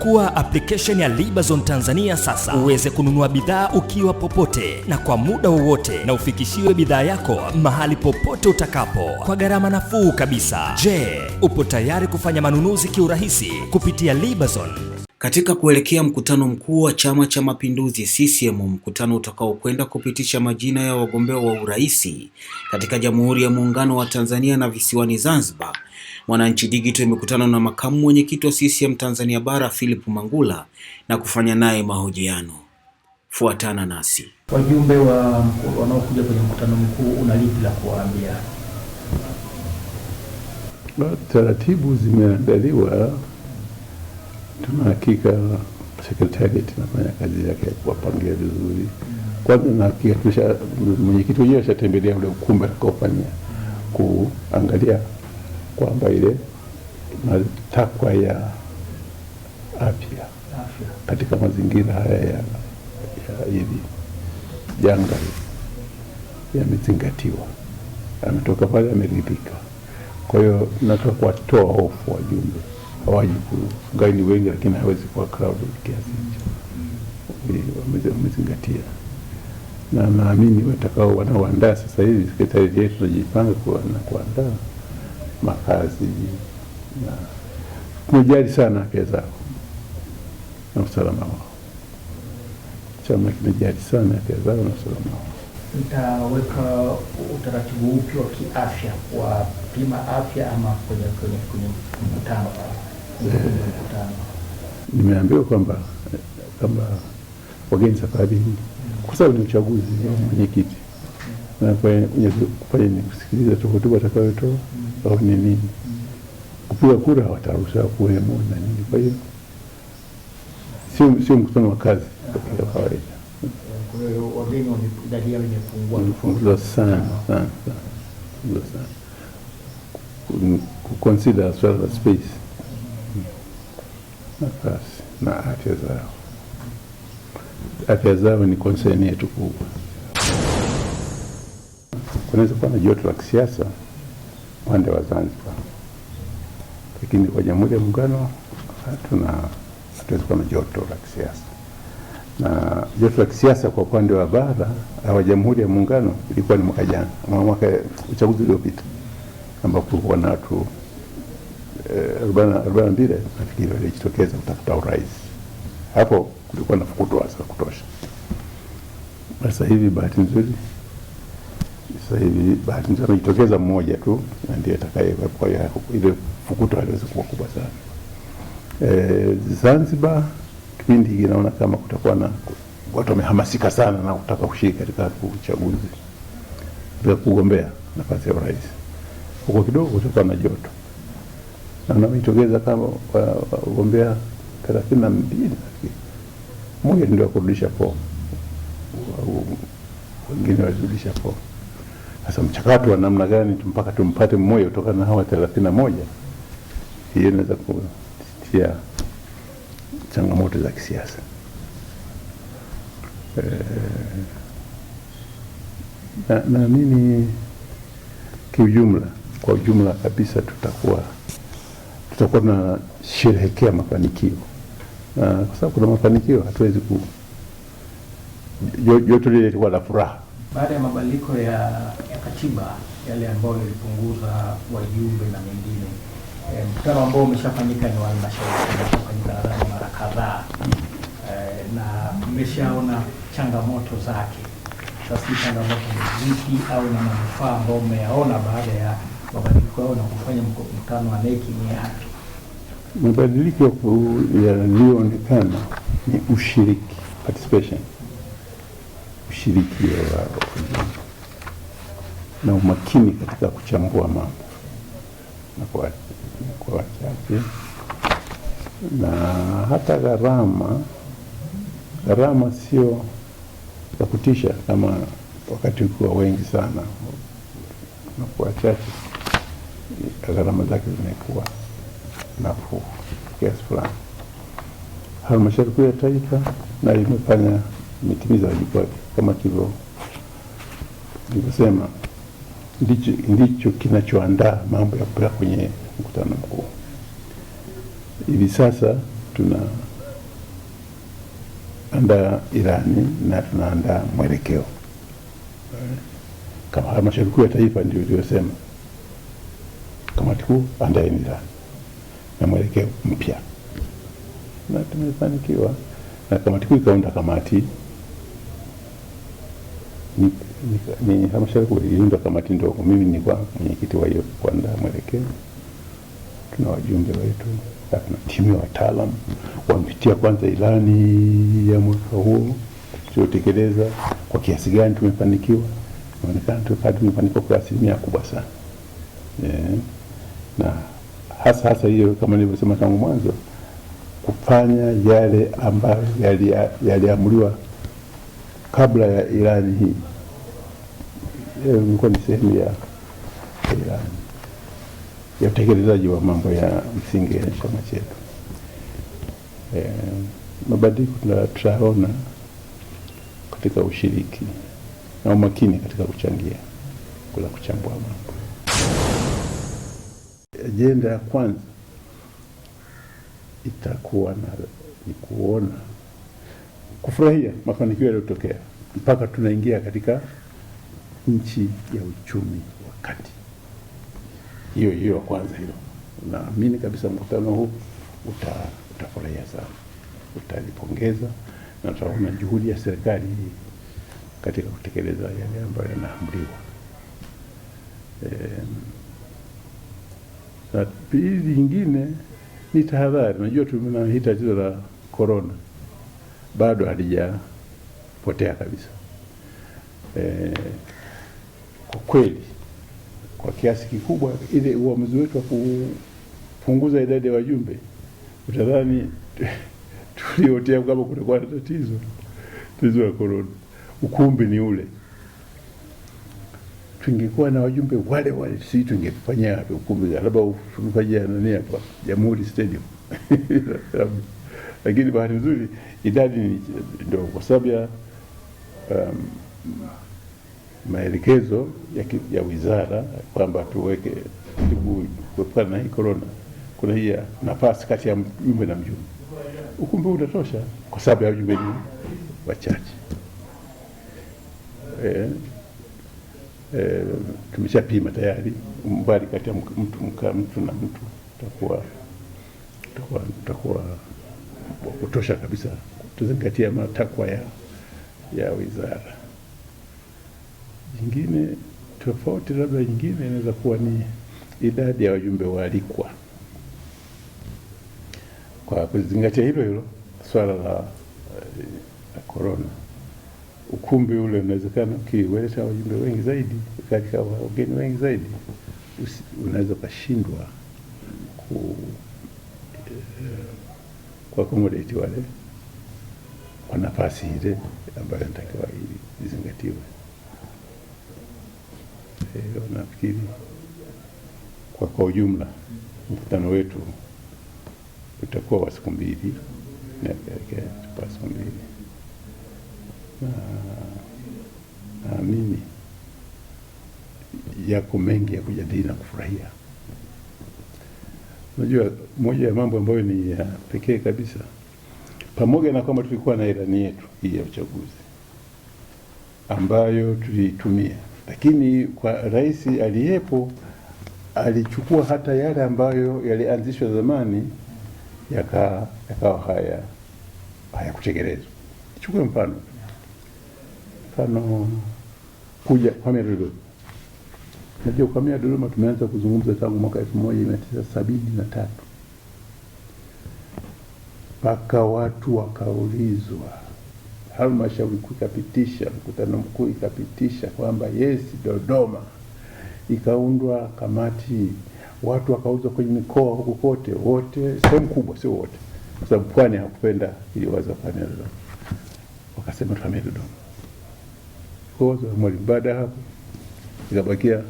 Pakua application ya Libazon Tanzania sasa uweze kununua bidhaa ukiwa popote na kwa muda wowote, na ufikishiwe bidhaa yako mahali popote utakapo kwa gharama nafuu kabisa. Je, upo tayari kufanya manunuzi kiurahisi kupitia Libazon? Katika kuelekea mkutano mkuu wa Chama cha Mapinduzi CCM, mkutano utakaokwenda kupitisha majina ya wagombea wa uraisi katika Jamhuri ya Muungano wa Tanzania na visiwani Zanzibar, Mwananchi Digital imekutana na makamu mwenyekiti wa CCM Tanzania Bara Philip Mangula na kufanya naye mahojiano. Fuatana nasi. Wajumbe wanaokuja kwenye mkutano mkuu, una lipi la kuwaambia? Taratibu zimeandaliwa. Tuna hakika secretariat inafanya kazi yake ya kuwapangia vizuri. Kwanza na hakika mwenyekiti wenyewe ashatembelea ule ukumbi atakofanya kuangalia kwamba ile matakwa ya afya katika mazingira haya ya hivi janga yamezingatiwa. Ametoka pale ameridhika. Kwa hiyo nataka kuwatoa hofu wajumbe. Hawaji kugaini wengi, lakini hawezi kuwa crowded kiasi hicho. Wamezingatia. Na naamini watakao wanaoandaa sasa hivi sekretarieti yetu tunajipanga kuandaa makazi na tunajali sana afya zao na usalama wao. Chama kinajali sana afya zao na usalama wao. Mtaweka utaratibu upi wa kiafya wa pima afya ama kwenye mkutano? Nimeambiwa kwamba wageni safari hii kwa sababu ni uchaguzi wa mwenyekiti na kufanya ni kusikiliza tu hotuba atakayotoa au ni nini, kupiga kura wataruhusiwa kuwemo na nini. Kwa hiyo sio mkutano wa kazi kwa kawaida. Kwa hiyo wageni idadi yao imepungua sana. Consider as well as space nafasi na afya zao ni concern yetu kubwa. Kunaweza kuwa na joto la kisiasa upande wa Zanzibar, lakini kwa Jamhuri ya Muungano hatuwezi kuwa na joto la kisiasa. Na joto la kisiasa kwa upande wa bara au Jamhuri ya Muungano ilikuwa ni mwaka jana, mwaka uchaguzi uliopita, ambapo kulikuwa na watu 42 nafikiri walijitokeza kutafuta urais. Hapo kulikuwa na fukuto za kutosha. Sasa hivi bahati nzuri jitokeza mmoja tu ndiye atakayewepo, ile fukuto haliwezi kuwa kubwa sana. Zanzibar kipindi hiki naona kama kutakuwa na watu wamehamasika sana na kutaka kushiriki katika uchaguzi bila kugombea nafasi ya urais. Huko kidogo kutakuwa na joto. Na wamejitokeza kama wagombea 32 nafikiri. Mmoja ndio kurudisha fomu. Wengine warudisha fomu. Sasa mchakato wa namna gani mpaka tumpate mmoja kutoka na hawa 31, hiyo inaweza kutia changamoto za kisiasa. Na nini kwa ujumla kabisa tutakuwa na sherehekea mafanikio. Kwa sababu kuna mafanikio hatuwezi joto lile lilikuwa la furaha. Baada ya mabadiliko ya katiba yale ambayo yalipunguza wajumbe na mengine, mkutano ambao umeshafanyika ni wa halmashauri, umeshafanyika nadhani mara kadhaa, na mmeshaona changamoto zake. Sasa changamoto zipi au na manufaa ambayo mmeyaona baada ya mabadiliko yao na kufanya mkutano wa NEC ni yapi? Mabadiliko yaliyoonekana ni ushiriki, participation, ushiriki na umakini katika kuchambua mambo na kwa wachache, na hata gharama sio za kutisha kama wakati ukiwa wengi sana na kwa wachache, gharama zake zimekuwa nafuu kiasi fulani. Halmashauri Kuu ya Taifa na imetimiza wajibu wake kama nilivyosema, ndicho kinachoandaa mambo ya kupeleka kwenye mkutano mkuu. Hivi sasa tunaandaa ilani na tunaandaa mwelekeo. Kama halmashauri kuu ya taifa ndio iliyosema kamati kuu andaeni ilani na mwelekeo mpya, na tumefanikiwa. Na kamati kuu ikaunda kamati, ni halmashauri kuu iliunda kamati ndogo. Mimi nilikuwa mwenyekiti wa hiyo kuandaa mwelekeo. Tuna wajumbe wetu, tuna timu ya wataalamu wamepitia kwanza ilani ya mwaka huo tuliotekeleza, kwa kiasi gani tumefanikiwa. Inaonekana tumefanikiwa kwa asilimia kubwa sana. Na hasa hiyo, kama nilivyosema tangu mwanzo, kufanya yale ambayo yaliamuliwa kabla ya ilani hii. Ilikuwa ni sehemu ya ilani ya utekelezaji wa mambo ya msingi ya chama chetu. Mabadiliko tutaona katika ushiriki na umakini katika kuchangia, kula kuchambua mambo. Ajenda ya kwanza itakuwa ni kufurahia mafanikio yaliyotokea mpaka tunaingia katika nchi ya uchumi wa kati. Hiyo kwanza hilo. Naamini kabisa mkutano huu utafurahia sana, utalipongeza na utaona juhudi ya serikali katika kutekeleza yale ambayo yanaamriwa. Na pili nyingine ni tahadhari. Unajua tuna tatizo la corona bado halijapotea kabisa. Kwa kweli kwa kiasi kikubwa ile uamuzi wetu wa kupunguza idadi ya wajumbe, utadhani tuliotea kama kutakuwa na tatizo la corona. Ukumbi ni ule. Tungekuwa na wajumbe wale si tungefanya hapo ukumbi, labda tungefanya nani hapa Jamhuri Stadium. Lakini bahati nzuri idadi ni ndogo kwa sababu ya maelekezo ya wizara kwamba tuweke kuepukana na hii corona. Kuna hii nafasi kati ya mjumbe na mjumbe. Ukumbi utatosha kwa sababu ya wajumbe ni wachache. Tumeshapima tayari umbali kati ya mtu na mtu utakuwa kutosha kabisa, tuzingatia matakwa ya wizara. Nyingine tofauti labda nyingine inaweza kuwa ni idadi ya wajumbe waalikwa. Kwa kuzingatia hilo swala la corona, ukumbi ule unawezekana ukiweleta wajumbe wengi zaidi, katika wageni wengi zaidi, unaweza kushindwa kwa accommodate wale kwa nafasi ile ambayo inatakiwa izingatiwe. Nafikiri kwa ujumla mkutano wetu utakuwa wa siku mbili, naamini yako mengi ya kujadili na kufurahia. Unajua moja ya mambo ambayo ni ya pekee kabisa, pamoja na kwamba tulikuwa na ilani yetu hii ya uchaguzi ambayo tulitumia, lakini kwa rais aliyepo alichukua hata yale ambayo yalianzishwa zamani yakawa hayakutekelezwa. Chukua mfano kuja kwa Dodoma. Najua kwa Dodoma tumeanza kuzungumza tangu mwaka 1973. Mpaka watu wakaulizwa, halmashauri kuu ikapitisha, mkutano mkuu ikapitisha kwamba yes, Dodoma. Ikaundwa kamati, watu wakauzwa kwenye mikoa huko kote, wote sehemu kubwa, sio wote, kwa sababu Pwani hakupenda ili waza Pwani ya Dodoma. Wakasema tuhamie Dodoma. Kwa mwalimu baada hapo ikabakia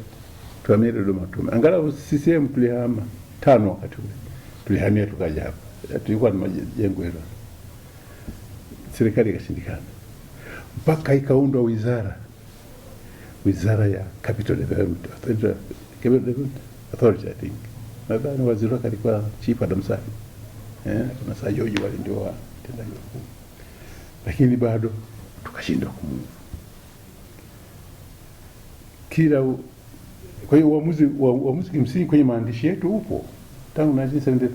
tuhamie Dodoma. Angalau CCM tulihama 5 wakati ule. Tulihamia tukaja hapa. Tulikuwa na majengo hilo. Serikali ikashindikana. Mpaka ikaundwa wizara ya Capital Development Authority, I think. Nadhani waziri wake alikuwa Chief Adam Safi. Kuna Sajoji wale ndio watendaji wakuu. lakini bado tukashindwa kumove. Kwa hiyo uamuzi kimsingi kwenye maandishi yetu upo tangu 1973,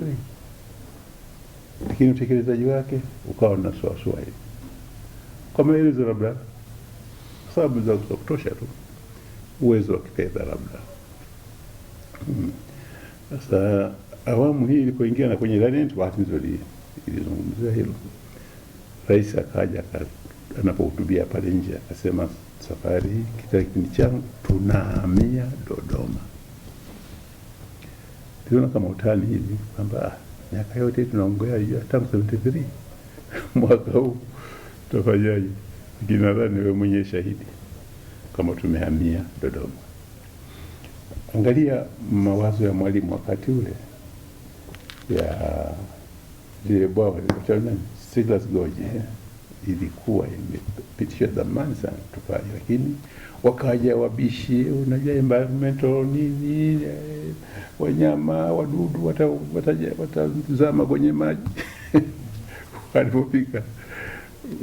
lakini utekelezaji wake ukawa na swaswa hivi, kwa maelezo labda sababu za kutosha tu, uwezo wa kifedha labda. Sasa awamu hii ilipoingia na kwenye ilani yetu, bahati nzuri ilizungumzia hilo. Rais akaja anapohutubia pale nje akasema, safari hii katika kipindi changu tunahamia Dodoma. Tuliona kama utani hivi kwamba miaka yote tunaongea hiyo tangu 73 mwaka huu tutafanyaje? Lakini nadhani wewe mwenyewe shahidi kama tumehamia Dodoma. Angalia mawazo ya Mwalimu wakati ule ya lile bwawa la Silas Gorge, ilikuwa imepitishwa zamani sana tufanye, lakini wakaja wabishi, unajua environmental nini, wanyama wadudu watazama kwenye maji. Walipofika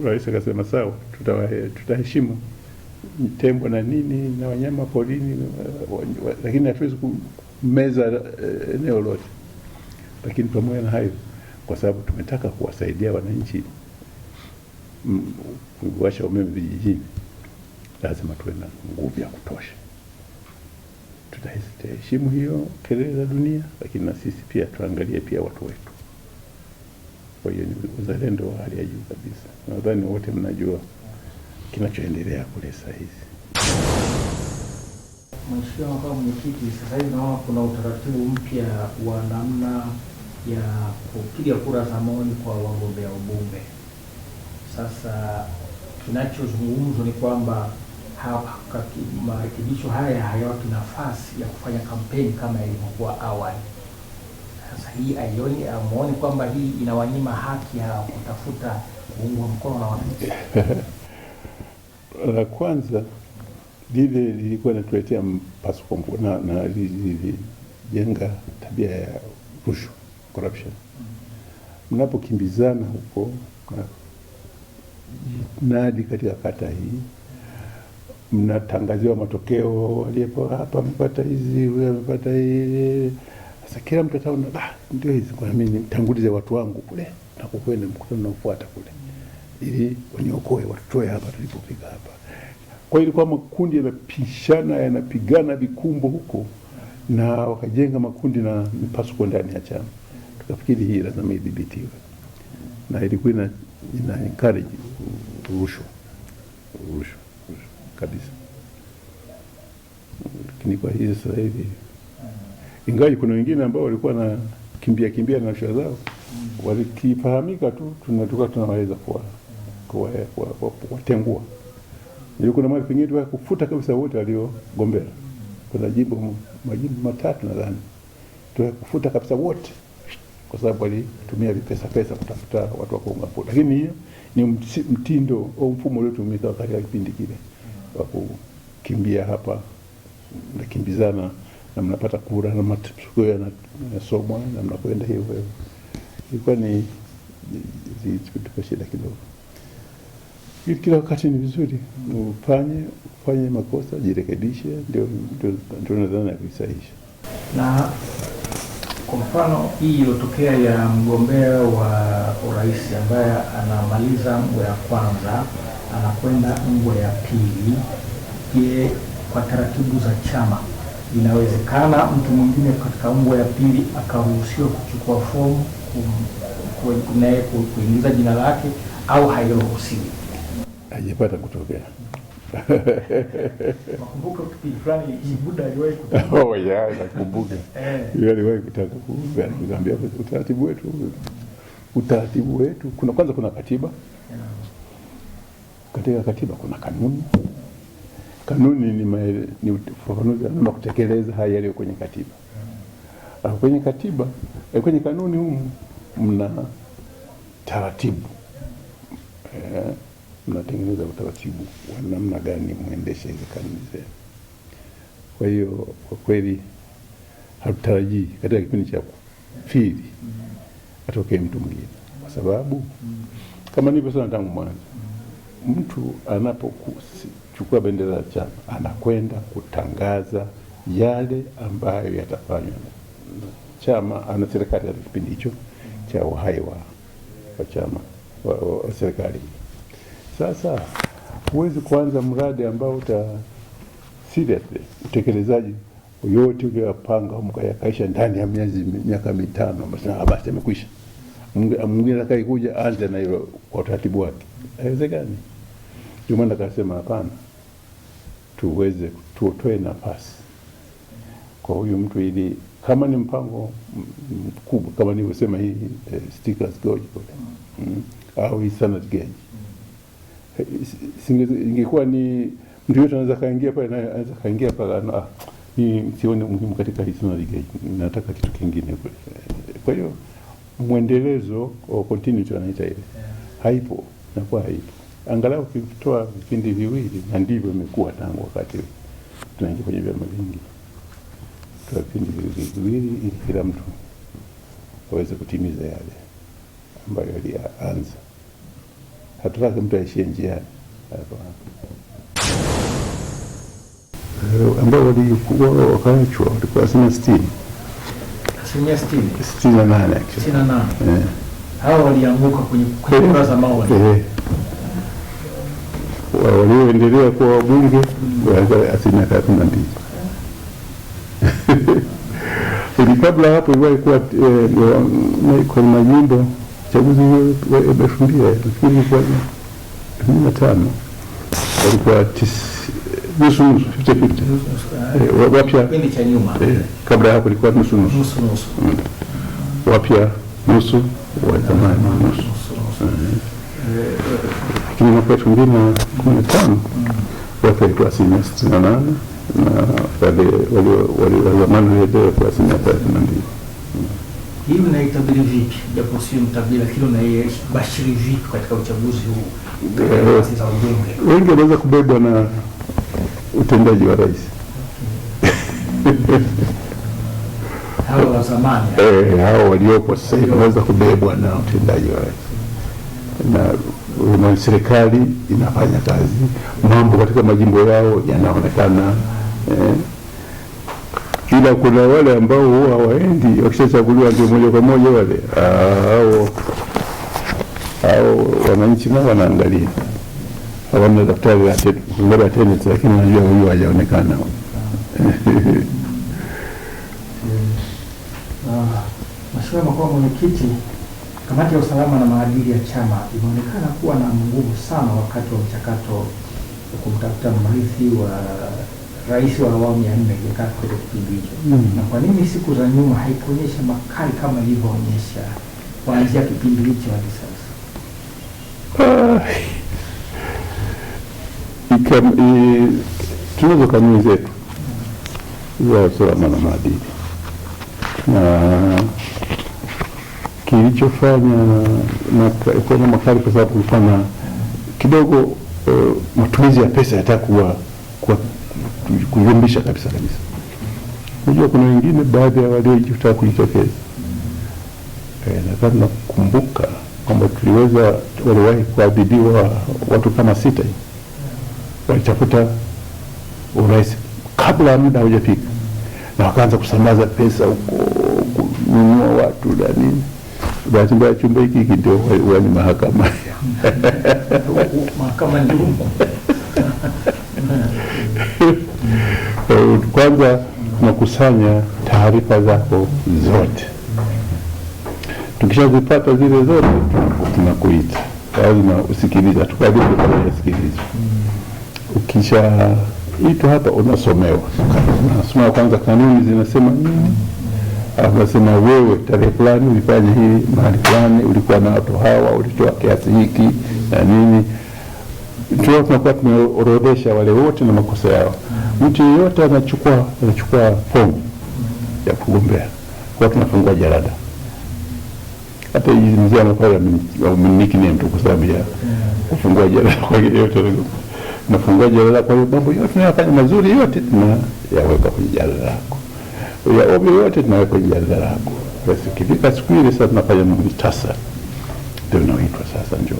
rais akasema sawa, tutaheshimu tembo na nini na wanyama porini, lakini hatuwezi kumeza eneo lote. Lakini pamoja na hayo, kwa sababu tumetaka kuwasaidia wananchi kuwasha umeme vijijini, lazima tuwe na nguvu ya kutosha. Tutaheshimu hiyo kelele za dunia, lakini na sisi pia tuangalie pia watu wetu. Kwa hiyo ni uzalendo wa hali ya juu kabisa. Nadhani wote mnajua kinachoendelea kule saa hizi. Mheshimiwa Makamu Mwenyekiti, sasa hivi naona kuna utaratibu mpya wa namna ya kupiga kura za maoni kwa wagombea ubunge. Sasa kinachozungumzwa ni kwamba marekebisho haya hayawapi nafasi ya kufanya kampeni kama ilivyokuwa awali. Sasa hii amuone kwamba hii inawanyima haki ya kutafuta kuungwa mkono na wananchi. La kwanza lile lilikuwa linatuletea mpasuko na lilijenga tabia ya rushwa, corruption. Mnapokimbizana huko nadi katika kata hii, mnatangaziwa matokeo, walipo hapa mpata hizi, wewe mpata hii. Sasa kila mtu ataona ndio hizi, kwa mimi nitangulize watu wangu kule na kukwenda mkutano unaofuata kule, ili waniokoe watoe hapa tulipofika hapa. Kwa hiyo ilikuwa makundi yanapishana, yanapigana vikumbo huko, na wakajenga makundi na mipasuko ndani ya chama. Tukafikiri hii lazima idhibitiwe, na ilikuwa ina encourage rushwa kabisa. Lakini kwa hiyo sasa hivi, ingawa kuna wengine ambao walikuwa na kimbia na rushwa zao, walikifahamika tu tunaweza kuwatengua. Ndio kuna mara pengine tu kufuta kabisa wote waliogombea. Kuna majimbo 3 nadhani kufuta kabisa wote, kwa sababu walitumia pesa kutafuta watu wa kuunga mkono. Lakini hiyo ni mtindo au mfumo uliotumika wakati wa kipindi kile wa kukimbia hapa, mnakimbizana na mnapata kura na matokeo yanasomwa na mnakwenda hivyo. Ilikuwa ni shida kidogo. Kila wakati ni vizuri ufanye makosa, jirekebishe, ndio nadhani ya kusahihisha. Na kwa mfano hii iliyotokea ya mgombea wa urais ambaye anamaliza ngwe ya kwanza anakwenda ngwe ya pili, je, kwa taratibu za chama inawezekana mtu mwingine katika ngwe ya pili akaruhusiwa kuchukua fomu kuingiza jina lake au hairuhusiwi? Hajapata kutokea. Nakumbuka kipindi fulani Buda aliwahi kutaka. Nakumbuka. Yeye aliwahi kutaka kuambia utaratibu wetu kuna katiba. Katika katiba kuna kanuni. Kanuni ni ufafanuzi na kutekeleza haya yaliyo kwenye katiba. Kwenye katiba, kwenye kanuni humu mna taratibu. Mnatengeneza utaratibu wa namna gani muendeshe hizo kanuni zenu. Kwa hiyo kwa kweli hatutarajii katika kipindi cha pili atokee mtu mwingine, kwa sababu kama nilivyosema tangu mwanzo, mtu anapochukua bendera ya chama anakwenda kutangaza yale ambayo yatafanywa na chama ana serikali ya kipindi hicho cha uhai wa chama wa serikali. Sasa huwezi kuanza mradi ambao seriously utekelezaji yote uliyopanga mkayakaisha ndani ya miaka 5 basi yamekwisha. Mwingine atakayokuja anza na hilo kwa utaratibu wake. Haiwezekani. Ndio maana akasema hapana, tuweze tutoe nafasi kwa huyu mtu, ili kama ni mpango mkubwa kama nilivyosema hii stickers gauge au hii standard gauge, ingekuwa ni mtu yote anaweza kaingia pale na anaweza kaingia pale hii sioni muhimu katika hii standard gauge, nataka kitu kingine kule. Kwa hiyo mwendelezo au continuity wanaita ile haipo, na kwa haipo. Angalau kitoa vipindi viwili, na ndivyo imekuwa tangu wakati tunaingia kwenye vyama vingi, kwa vipindi viwili ili kila mtu aweze kutimiza yale ambayo alianza. Hatutaki mtu aishie njiani. Ambao walikuwa wakaachwa walikuwa 60. 68. Hao walianguka kwenye kura za maoni. Walioendelea kuwa wabunge walianza 32. Ili kabla hapo ilikuwa kwa majimbo chaguzi hiyo imeshuhudia, lakini kwa 15 walikuwa nusu 50-50. Wapya kipindi cha nyuma. Kabla hapo ilikuwa nusu. Wapya nusu, wa zamani nusu. Lakini mwaka 2015 wapya ilikuwa 68 na wale zamani walio kwa 32. Hii unaitabiri vipi? Japo sio mtabiri, lakini unaibashiri vipi katika uchaguzi huu? Sasa ubunge wengi wanaweza kubebwa na utendaji wa rais. Hao wa zamani. Hao waliopo sasa hivi wanaweza kubebwa na utendaji wa rais. Na serikali inafanya kazi, mambo katika majimbo yao yanaonekana, ila kuna wale ambao huwa hawaendi, wakishachaguliwa ndio moja kwa moja wale hao wananchi nao wanaangalia, hawana daftari la attendance, lakini wanajua huyu hajaonekana. Mheshimiwa Makamu Mwenyekiti, kamati ya usalama na maadili ya chama imeonekana kuwa na nguvu sana wakati wa mchakato wa kumtafuta mrithi wa rais wa awamu ya 4 Jakaya Kikwete kipindi hicho. Na kwa nini siku za nyuma haikuonyesha makali kama ilivyoonyesha kuanzia kipindi hicho hadi sasa? Tunazo kanuni zetu za usalama na maadili, na kilichofanya na kwa makali kwa sababu kulikuwa na kidogo matumizi ya pesa yatakuwa kuyumbisha kabisa. Unajua kuna wengine baadhi ya waliojitaka kujitokeza, nadhani nakumbuka kwamba waliwahi kuadhibiwa watu kama 6 walitafuta urais kabla ya muda hujafika, na wakaanza kusambaza pesa huko kununua watu na nini. Bahati mbaya chumba hiki ndio wani mahakama. Mahakama ndio. Kwanza tunakusanya taarifa zako zote. Tukishazipata zile zote tunakuita. Lazima usikilize, tukabidi kusikiliza. Ukishaitwa hapa unasomewa. Unasoma kwanza kanuni zinasema nini? Anasema wewe tarehe fulani ulifanya hili mahali fulani, ulikuwa na watu hawa, ulitoa kiasi hiki na nini. Tunakuwa tumeorodhesha wale wote na makosa yao. Mtu yeyote anachukua fomu ya kugombea, kwa tunafungua jalada. Hata hizi mzee anafanya nickname tu kwa sababu ya kufungua jalada kwa yote. Nafungua jalada kwa hiyo mambo yote tunayofanya mazuri yote tunayaweka kwenye jalada lako. Ya ovyo yote tunaweka kwenye jalada lako. Basi kifika siku ile sasa tunafanya muhtasari. Ndio unaitwa sasa njoo.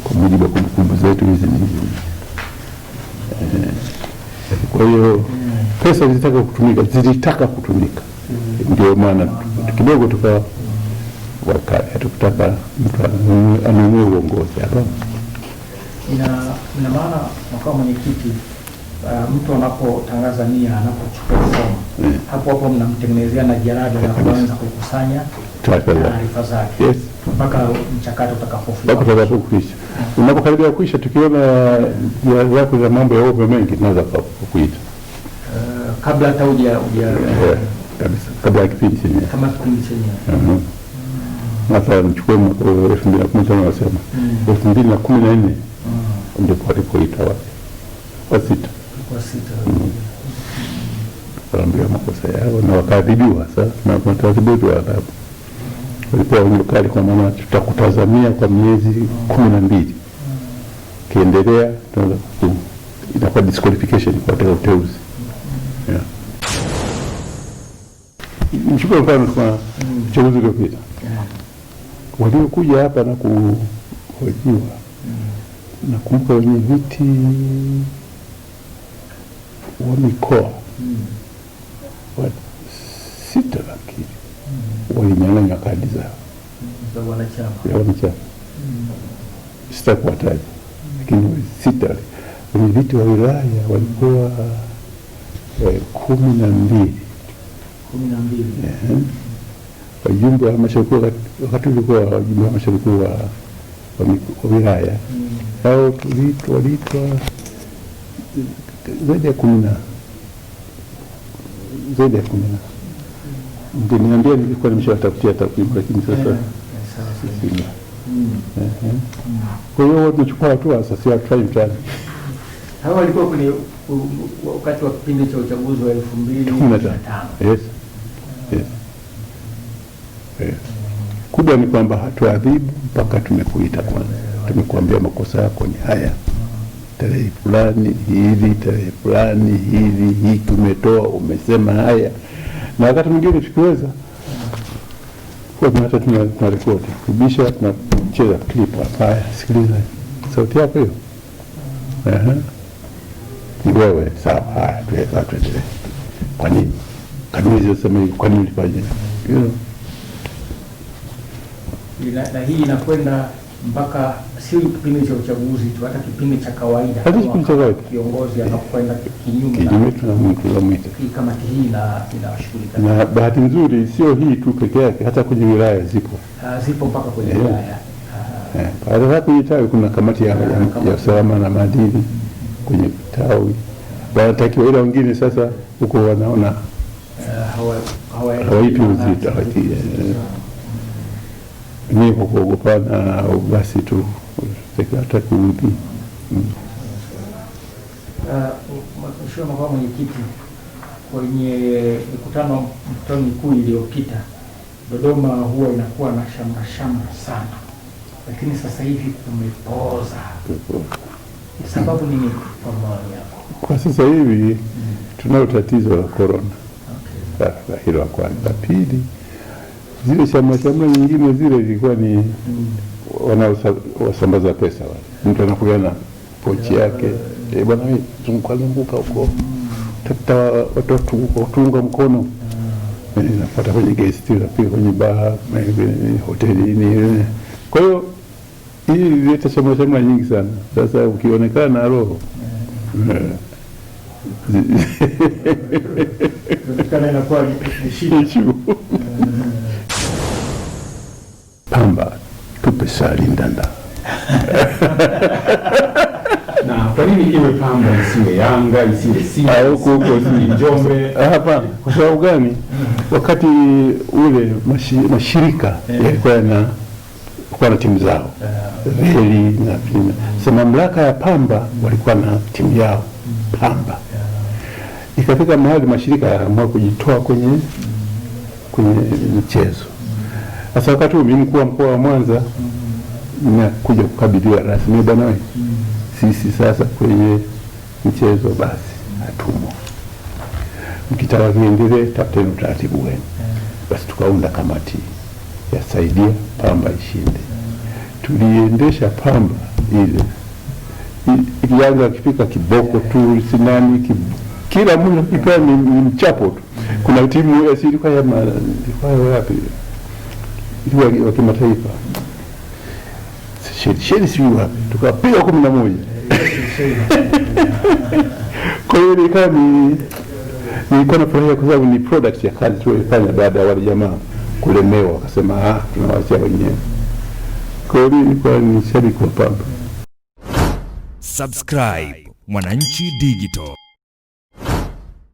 kwa mujibu wa kumbukumbu zetu hizi nyingine. Kwa hiyo pesa zilitaka kutumika, ndio maana kidogo tukawa hatukutaka mtu anunue uongozi hapa. Ina maana makamu mwenyekiti, mtu anapotangaza nia, anapochukua fomu, hapo mnamtengenezea na jalada la kuanza kukusanya taarifa zake. Yes. Mpaka mchakato utakapokuisha. Unapokaribia kuisha, tukiona jalada zako za mambo ya ovyo mengi, tunaweza kukuita. Kabla hata kabisa, kabla ya kipindi chenyewe. Kama kipindi chenyewe. Mathalan mchukue mwaka 2015 wasema 2014 ndipo alipoita wasita wakaambiwa makosa yao na wakaadhibiwa. Sasa na wataadhibiwa wa adhabu, walipewa onyo kali, kwa maana tutakutazamia kwa miezi 12, kiendelea tunaweza inakuwa disqualification kwa uteuzi. Mchukue mfano kwa uchaguzi uliopita, waliokuja hapa na kuhojiwa, nakumbuka wenye viti wa mikoa wa 6 lakini walinyang'anywa kadi zao ya wanachama. Sitakuwataja, lakini 6 wenye viti wa wilaya walikuwa 12. Wajumbe wa halmashauri kuu, wakati ulikuwa wajumbe wa halmashauri kuu wa wilaya, hao waliitwa zaidi ya 10. Niambia, nilikuwa nimeshatafutia takwimu, lakini sasa kwa hiyo tunachukua hatua sasa, ya try mtani. Hao walikuwa kwenye wakati wa kipindi cha uchaguzi wa 2015. Yes. Kubwa ni kwamba hatuadhibu mpaka tumekuita kwanza, tumekuambia makosa yako ni haya, tarehe fulani hivi, tarehe fulani hivi, hii tumetoa, umesema haya. Na wakati mwingine tukiweza kwa hata tunarekodi kubisha, tunacheza clip. Haya, sikiliza sauti yako hiyo, ni wewe, sawa, haya tuendelee. Kwa nini kanuni zinasema hivi? Kwa nini ulifanya hivyo? Na hii inakwenda mpaka sio kipindi cha uchaguzi tu, hata kipindi cha kawaida. Kiongozi anapokwenda kinyume na mwito, kamati hii inashughulika. Na bahati nzuri sio hii tu peke yake, hata kwenye wilaya zipo mpaka kwenye wilaya. Hata kwenye tawi kuna kamati ya usalama na maadili kwenye tawi, wanatakiwa, ila wengine sasa huko wanaona hawaipi uzito, ni kuogopana basi tu hata kuudhi. Mheshimiwa Makamu Mwenyekiti, kwenye mkutano mkuu iliyopita, Dodoma huwa inakuwa na shamra sana, lakini sasa hivi kumepooza. Sababu nini kwa maoni yako? Kwa sasa hivi tunalo tatizo la corona. Hilo la kwanza. Pili, zile chama nyingine zile zilikuwa ni wanaosambaza pesa wale. Mtu anakuja na pochi yake, bwana wewe zunguka huko, tafuta watu kutunga mkono, napata kwenye guest, napika kwenye bar, hotelini. Kwa hiyo hii ileta chama nyingi sana. Sasa ukionekana na roho kana inakuwa ni shida. Pamba tupe sali ndanda. Na kwa nini iwe Pamba isiwe Yanga, isiwe Simba, huko Njombe? Hapa kwa sababu gani? Wakati ule mashirika yalikuwa na timu zao, reli na pina. Sasa mamlaka ya Pamba walikuwa na timu yao Pamba. Ikafika mahali mashirika yakaamua kujitoa kwenye michezo. Sasa wakati mimi mkuu wa mkoa wa Mwanza nimekuja kukabidhiwa rasmi, bwana wewe, sisi sasa kwenye michezo basi hatumo, mkitaka kiendelee tafuteni utaratibu wenu. Basi tukaunda kamati ya saidia Pamba ishinde. Tuliendesha Pamba ile Yanga akifika kiboko tu sinani kila mmoja kikaa ni mchapo tu. Kuna timu ilikuwa wapi? Ilikuwa wa kimataifa. Sheri sijui wapi. Tukapiga 11. Kwa hiyo nilikuwa nafurahia kwa sababu ni product ya kazi tuliyofanya baada ya wale jamaa kulemewa, wakasema tunawachia wenyewe. Kwa hiyo nilikuwa ni shabiki wa Pamba. Subscribe Mwananchi Digital.